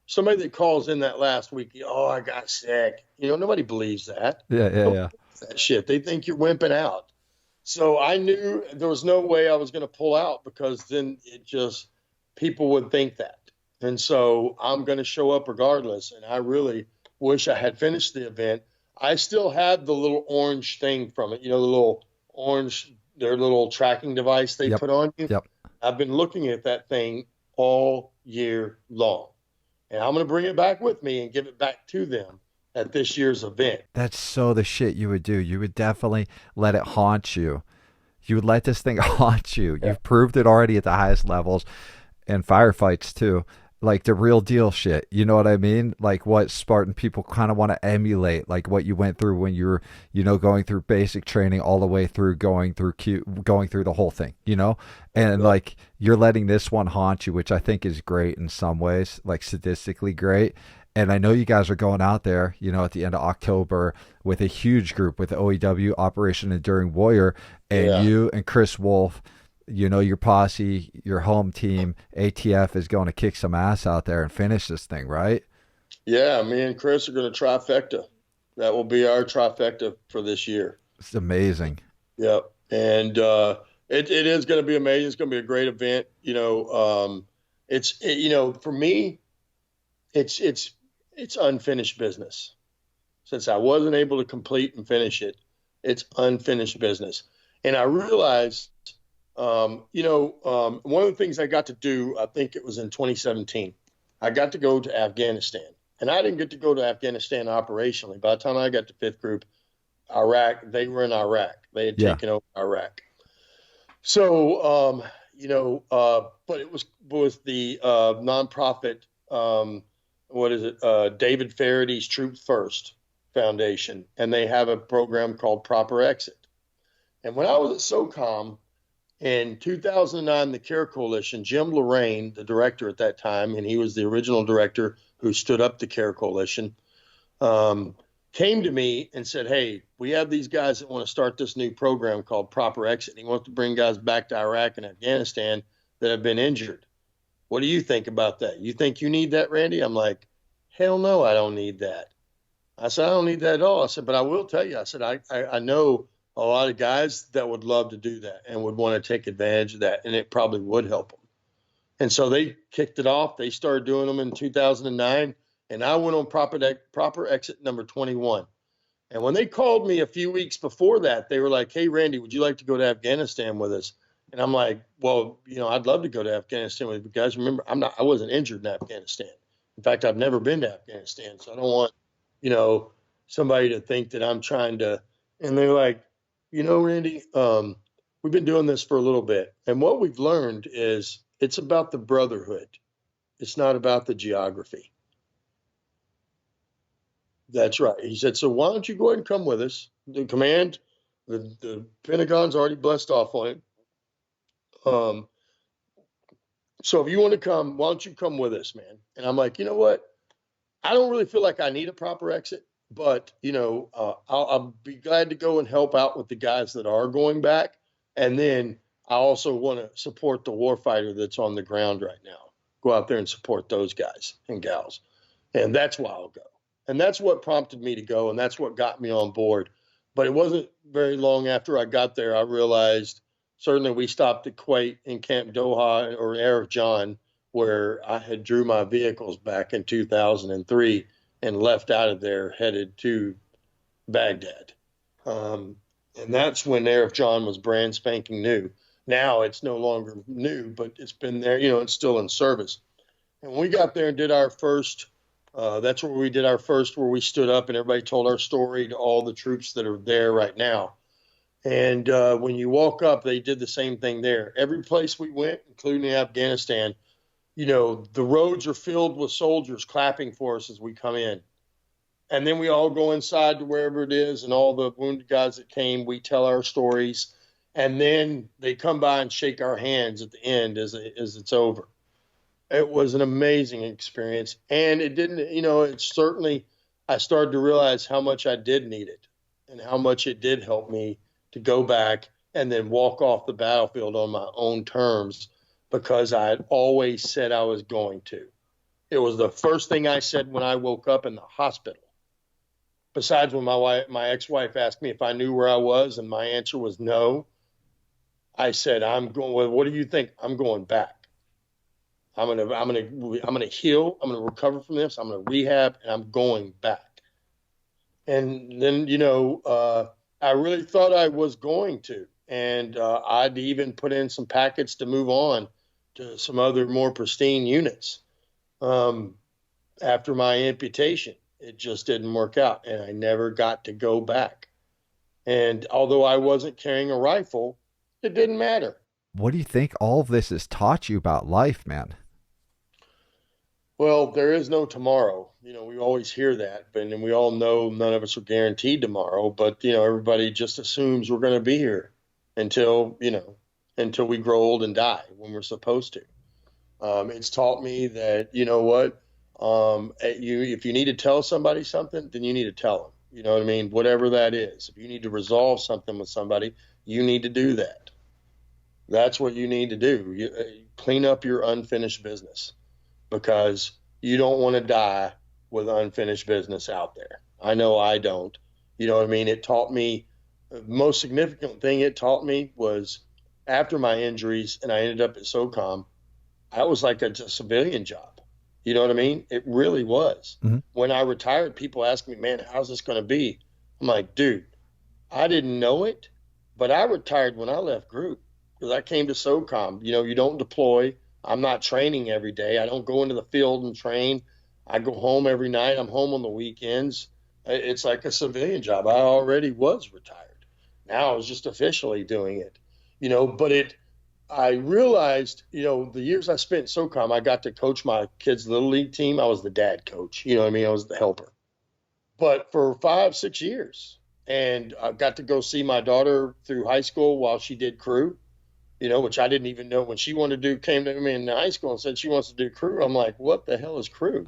somebody that calls in that last week, oh, I got sick. Nobody believes that. Yeah. That shit. They think you're wimping out. So I knew there was no way I was going to pull out because then people would think that. And so I'm going to show up regardless. And I really wish I had finished the event. I still had the little orange thing from it, the little orange, their little tracking device they put on you. Yep. I've been looking at that thing all year long. And I'm going to bring it back with me and give it back to them at this year's event. That's so the shit you would do. You would definitely let it haunt you. You would let this thing haunt you. Yeah. You've proved it already at the highest levels and firefights too. Like the real deal shit. You know what I mean? Like what Spartan people kind of want to emulate, like what you went through when you were, going through basic training all the way through going through the whole thing, And like you're letting this one haunt you, which I think is great in some ways, like sadistically great. And I know you guys are going out there, at the end of October with a huge group with OEW, Operation Enduring Warrior, and you and Chris Wolf, your posse, your home team, ATF is going to kick some ass out there and finish this thing, right? Yeah, me and Chris are going to trifecta. That will be our trifecta for this year. It's amazing. Yep. And it is going to be amazing. It's going to be a great event. For me, it's unfinished business. Since I wasn't able to complete and finish it, it's unfinished business. And I realized, one of the things I got to do, I think it was in 2017, I got to go to Afghanistan. And I didn't get to go to Afghanistan operationally. By the time I got to fifth group, Iraq, they were in Iraq. They had taken over Iraq. So, but it was with the nonprofit, David Farady's Troop First Foundation. And they have a program called Proper Exit. And when I was at SOCOM in 2009, the CARE Coalition, Jim Lorraine, the director at that time, and he was the original director who stood up the CARE Coalition, came to me and said, hey, we have these guys that want to start this new program called Proper Exit. He wants to bring guys back to Iraq and Afghanistan that have been injured. What do you think about that? You think you need that, Randy? I'm like, hell no, I don't need that. I said, I don't need that at all. I said, but I will tell you, I said, I know a lot of guys that would love to do that and would want to take advantage of that, and it probably would help them. And so they kicked it off. They started doing them in 2009, and I went on proper exit number 21. And when they called me a few weeks before that, they were like, hey, Randy, would you like to go to Afghanistan with us? And I'm like, well, I'd love to go to Afghanistan with you guys. Remember, I wasn't injured in Afghanistan. In fact, I've never been to Afghanistan, so I don't want, somebody to think that I'm trying to. And they're like, Randy, we've been doing this for a little bit. And what we've learned is it's about the brotherhood. It's not about the geography. That's right. He said, so why don't you go ahead and come with us? The command, the Pentagon's already blessed off on it. So if you want to come, why don't you come with us, man? And I'm like, you know what? I don't really feel like I need a proper exit. But, I'll be glad to go and help out with the guys that are going back. And then I also want to support the warfighter that's on the ground right now. Go out there and support those guys and gals. And that's why I'll go. And that's what prompted me to go. And that's what got me on board. But it wasn't very long after I got there, I realized certainly we stopped at Kuwait in Camp Doha or Arif John, where I had drew my vehicles back in 2003. And left out of there, headed to Baghdad. And that's when Arif John was brand spanking new. Now it's no longer new, but it's been there, it's still in service. And we got there and did our first, that's where we did our first, where we stood up and everybody told our story to all the troops that are there right now. And when you walk up, they did the same thing there. Every place we went, including Afghanistan, the roads are filled with soldiers clapping for us as we come in. And then we all go inside to wherever it is, and all the wounded guys that came, we tell our stories. And then they come by and shake our hands at the end as it's over. It was an amazing experience. And it didn't, it certainly, I started to realize how much I did need it and how much it did help me to go back and then walk off the battlefield on my own terms, because I had always said I was going to. It was the first thing I said when I woke up in the hospital. Besides when my ex-wife asked me if I knew where I was, and my answer was no, I said, I'm going, well, what do you think? I'm going back. I'm gonna heal. I'm gonna recover from this. I'm gonna rehab, and I'm going back. And then, I really thought I was going to. And I'd even put in some packets to move on to some other more pristine units after my amputation. It just didn't work out, and I never got to go back. And although I wasn't carrying a rifle, it didn't matter. What do you think all of this has taught you about life, man? Well, there is no tomorrow. We always hear that, but and we all know none of us are guaranteed tomorrow. But everybody just assumes we're going to be here until we grow old and die when we're supposed to. It's taught me that if you need to tell somebody something, then you need to tell them. You know what I mean? Whatever that is. If you need to resolve something with somebody, you need to do that. That's what you need to do. You clean up your unfinished business, because you don't want to die with unfinished business out there. I know I don't. You know what I mean? It taught me, the most significant thing it taught me was after my injuries and I ended up at SOCOM, I was like a civilian job. You know what I mean? It really was. Mm-hmm. When I retired, people ask me, man, how's this going to be? I'm like, dude, I didn't know it, but I retired when I left group, because I came to SOCOM. You don't deploy. I'm not training every day. I don't go into the field and train. I go home every night. I'm home on the weekends. It's like a civilian job. I already was retired. Now I was just officially doing it, but I realized, the years I spent in SOCOM, I got to coach my kids' little league team. I was the dad coach. You know what I mean? I was the helper. But for 5-6 years, and I got to go see my daughter through high school while she did crew, which I didn't even know. When she wanted to came to me in high school and said she wants to do crew, I'm like, what the hell is crew?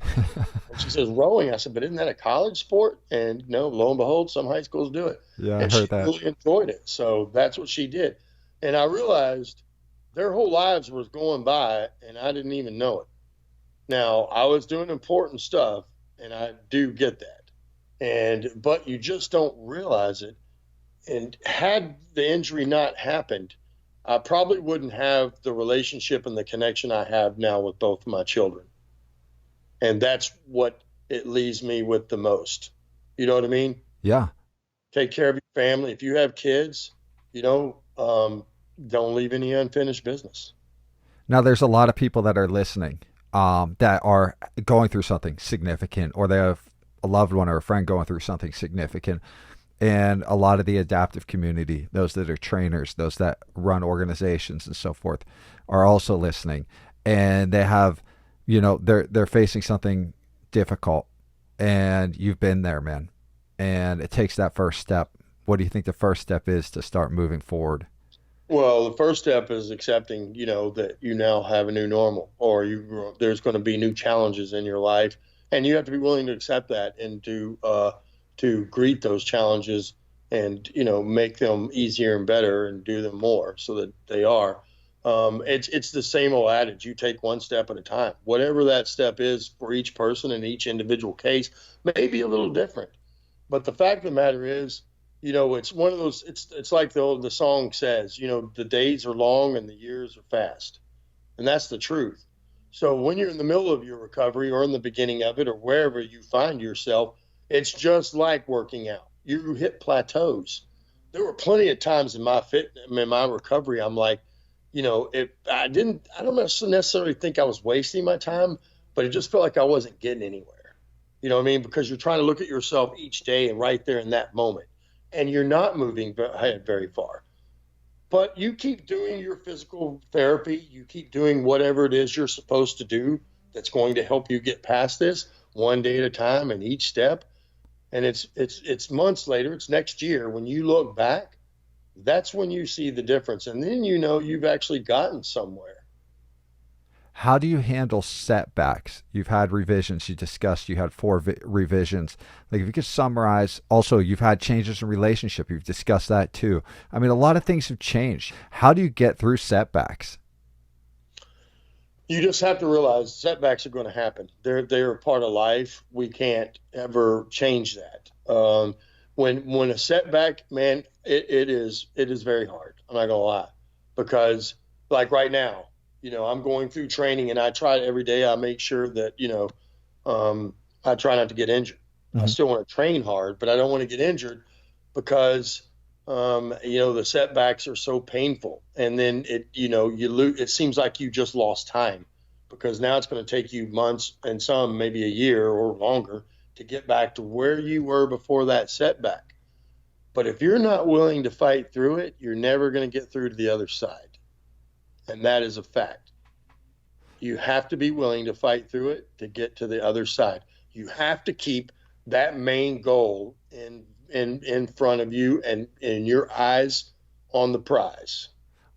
And she says, rowing. I said, but isn't that a college sport? And lo and behold, some high schools do it. Yeah, and I heard she that. really enjoyed it. So that's what she did. And I realized their whole lives was going by, and I didn't even know it. Now, I was doing important stuff, and I do get that. But you just don't realize it. And had the injury not happened, I probably wouldn't have the relationship and the connection I have now with both my children. And that's what it leaves me with the most. You know what I mean? Yeah. Take care of your family. If you have kids, don't leave any unfinished business. Now, there's a lot of people that are listening that are going through something significant, or they have a loved one or a friend going through something significant. And a lot of the adaptive community, those that are trainers, those that run organizations and so forth, are also listening. And they have, they're facing something difficult. And you've been there, man. And it takes that first step. What do you think the first step is to start moving forward? Well, the first step is accepting, that you now have a new normal, or there's going to be new challenges in your life. And you have to be willing to accept that and to greet those challenges and, make them easier and better and do them more so that they are. It's the same old adage. You take one step at a time. Whatever that step is for each person in each individual case may be a little different. But the fact of the matter is, it's one of those, it's like the song says, the days are long and the years are fast. And that's the truth. So when you're in the middle of your recovery or in the beginning of it or wherever you find yourself, it's just like working out. You hit plateaus. There were plenty of times in my recovery, I'm like, I don't necessarily think I was wasting my time, but it just felt like I wasn't getting anywhere. You know what I mean? Because you're trying to look at yourself each day and right there in that moment, and you're not moving ahead very far. But you keep doing your physical therapy. You keep doing whatever it is you're supposed to do that's going to help you get past this one day at a time and each step. And it's months later, it's next year, when you look back, that's when you see the difference. And then you've actually gotten somewhere. How do you handle setbacks? You've had revisions. You discussed you had 4 revisions. Like, if you could summarize, also, you've had changes in relationship. You've discussed that too. I mean, a lot of things have changed. How do you get through setbacks? You just have to realize setbacks are going to happen. They're a part of life. We can't ever change that. When a setback, man, it is very hard. I'm not gonna lie, because like right now, I'm going through training, and I try every day. I make sure that I try not to get injured. Mm-hmm. I still want to train hard, but I don't want to get injured because the setbacks are so painful. And then you lose. It seems like you just lost time, because now it's going to take you months and some maybe a year or longer to get back to where you were before that setback. But if you're not willing to fight through it, you're never going to get through to the other side. And that is a fact. You have to be willing to fight through it to get to the other side. You have to keep that main goal in front of you and in your eyes on the prize.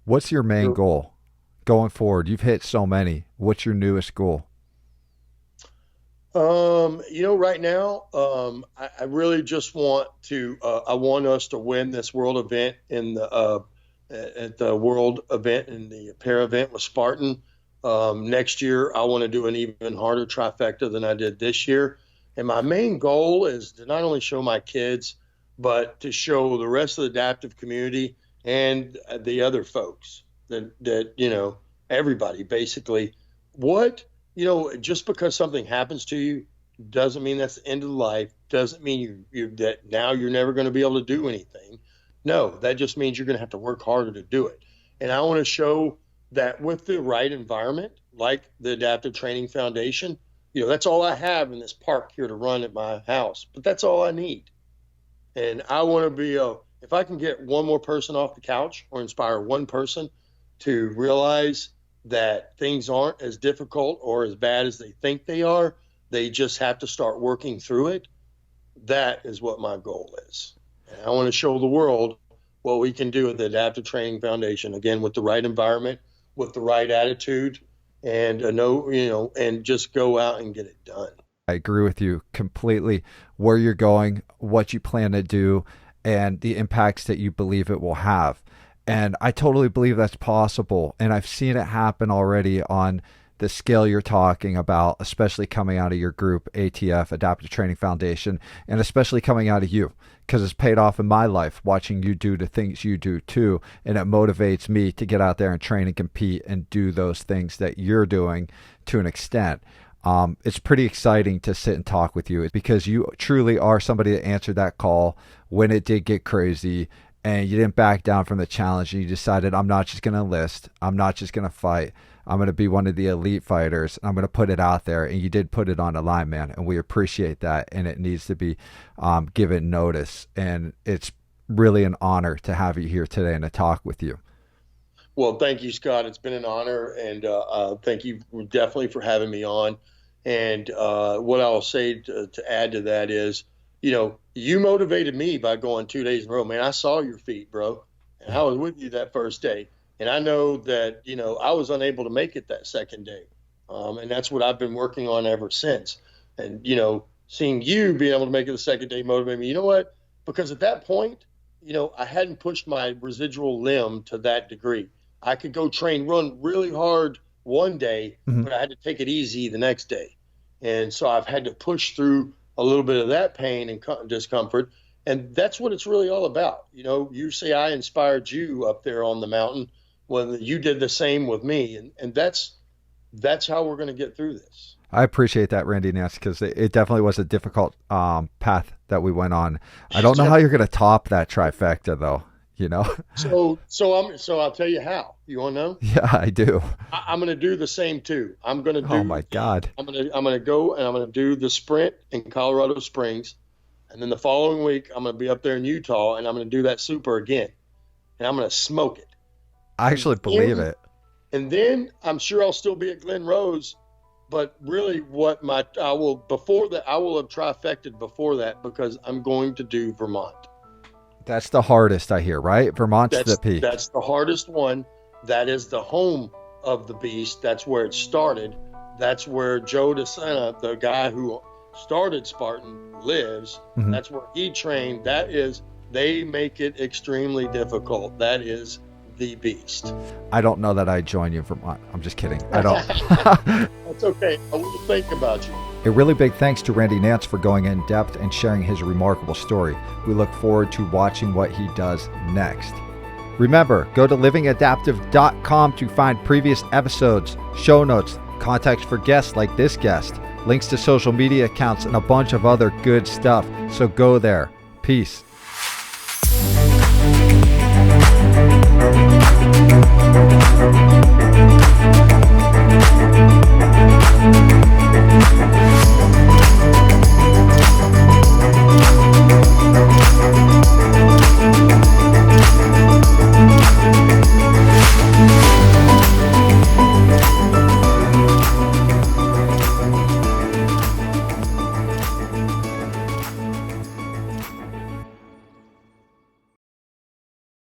What's your main goal going forward? You've hit so many. What's your newest goal? Right now, I really just want to, I want us to win this world event at the world event in the pair event with Spartan. Next year, I want to do an even harder trifecta than I did this year. And my main goal is to not only show my kids, but to show the rest of the adaptive community and the other folks that everybody basically just because something happens to you doesn't mean that's the end of life. Doesn't mean that now you're never going to be able to do anything. No, that just means you're going to have to work harder to do it. And I want to show that with the right environment, like the Adaptive Training Foundation, that's all I have in this park here to run at my house, but that's all I need. And I want to be if I can get one more person off the couch or inspire one person to realize that things aren't as difficult or as bad as they think they are, they just have to start working through it. That is what my goal is. And I want to show the world what we can do with the Adaptive Training Foundation, again, with the right environment, with the right attitude, and and just go out and get it done. I agree with you completely. Where you're going, what you plan to do, and the impacts that you believe it will have. And I totally believe that's possible. And I've seen it happen already on the scale you're talking about, especially coming out of your group, ATF, Adaptive Training Foundation, and especially coming out of you, because it's paid off in my life watching you do the things you do too. And it motivates me to get out there and train and compete and do those things that you're doing to an extent. It's pretty exciting to sit and talk with you because you truly are somebody that answered that call when it did get crazy, and you didn't back down from the challenge, and you decided, I'm not just going to enlist. I'm not just going to fight. I'm going to be one of the elite fighters. I'm going to put it out there. And you did put it on the line, man. And we appreciate that. And it needs to be given notice. And it's really an honor to have you here today and to talk with you. Well, thank you, Scott. It's been an honor. And thank you definitely for having me on. And what I'll say to add to that is, you motivated me by going 2 days in a row. Man, I saw your feet, bro. And I was with you that first day. And I know that, I was unable to make it that second day. And that's what I've been working on ever since. And, seeing you being able to make it the second day motivated me. You know what? Because at that point, I hadn't pushed my residual limb to that degree. I could go run really hard one day, but I had to take it easy the next day. And so I've had to push through a little bit of that pain and discomfort. And that's what it's really all about. You say I inspired you up there on the mountain. Well, you did the same with me. And that's how we're going to get through this. I appreciate that, Randy Nantz, because it definitely was a difficult path that we went on. I don't know how you're going to top that trifecta, though. So I'll tell you how. You want to know? Yeah, I do. I'm going to do the same too. I'm going to do. Oh my God. I'm going to go and I'm going to do the sprint in Colorado Springs, and then the following week I'm going to be up there in Utah and I'm going to do that super again, and I'm going to smoke it. I actually believe it. And then I'm sure I'll still be at Glen Rose, but really I will have trifected before that because I'm going to do Vermont. That's the hardest, I hear, right? Vermont's the peak. That's the hardest one. That is the home of the beast. That's where it started. That's where Joe DeSena, the guy who started Spartan, lives. Mm-hmm. That's where he trained. They make it extremely difficult. That is the beast. I don't know that I'd join you in Vermont. I'm just kidding. I don't. That's okay. I will think about you. A really big thanks to Randy Nantz for going in depth and sharing his remarkable story. We look forward to watching what he does next. Remember, go to livingadaptive.com to find previous episodes, show notes, contacts for guests like this guest, links to social media accounts, and a bunch of other good stuff. So go there. Peace.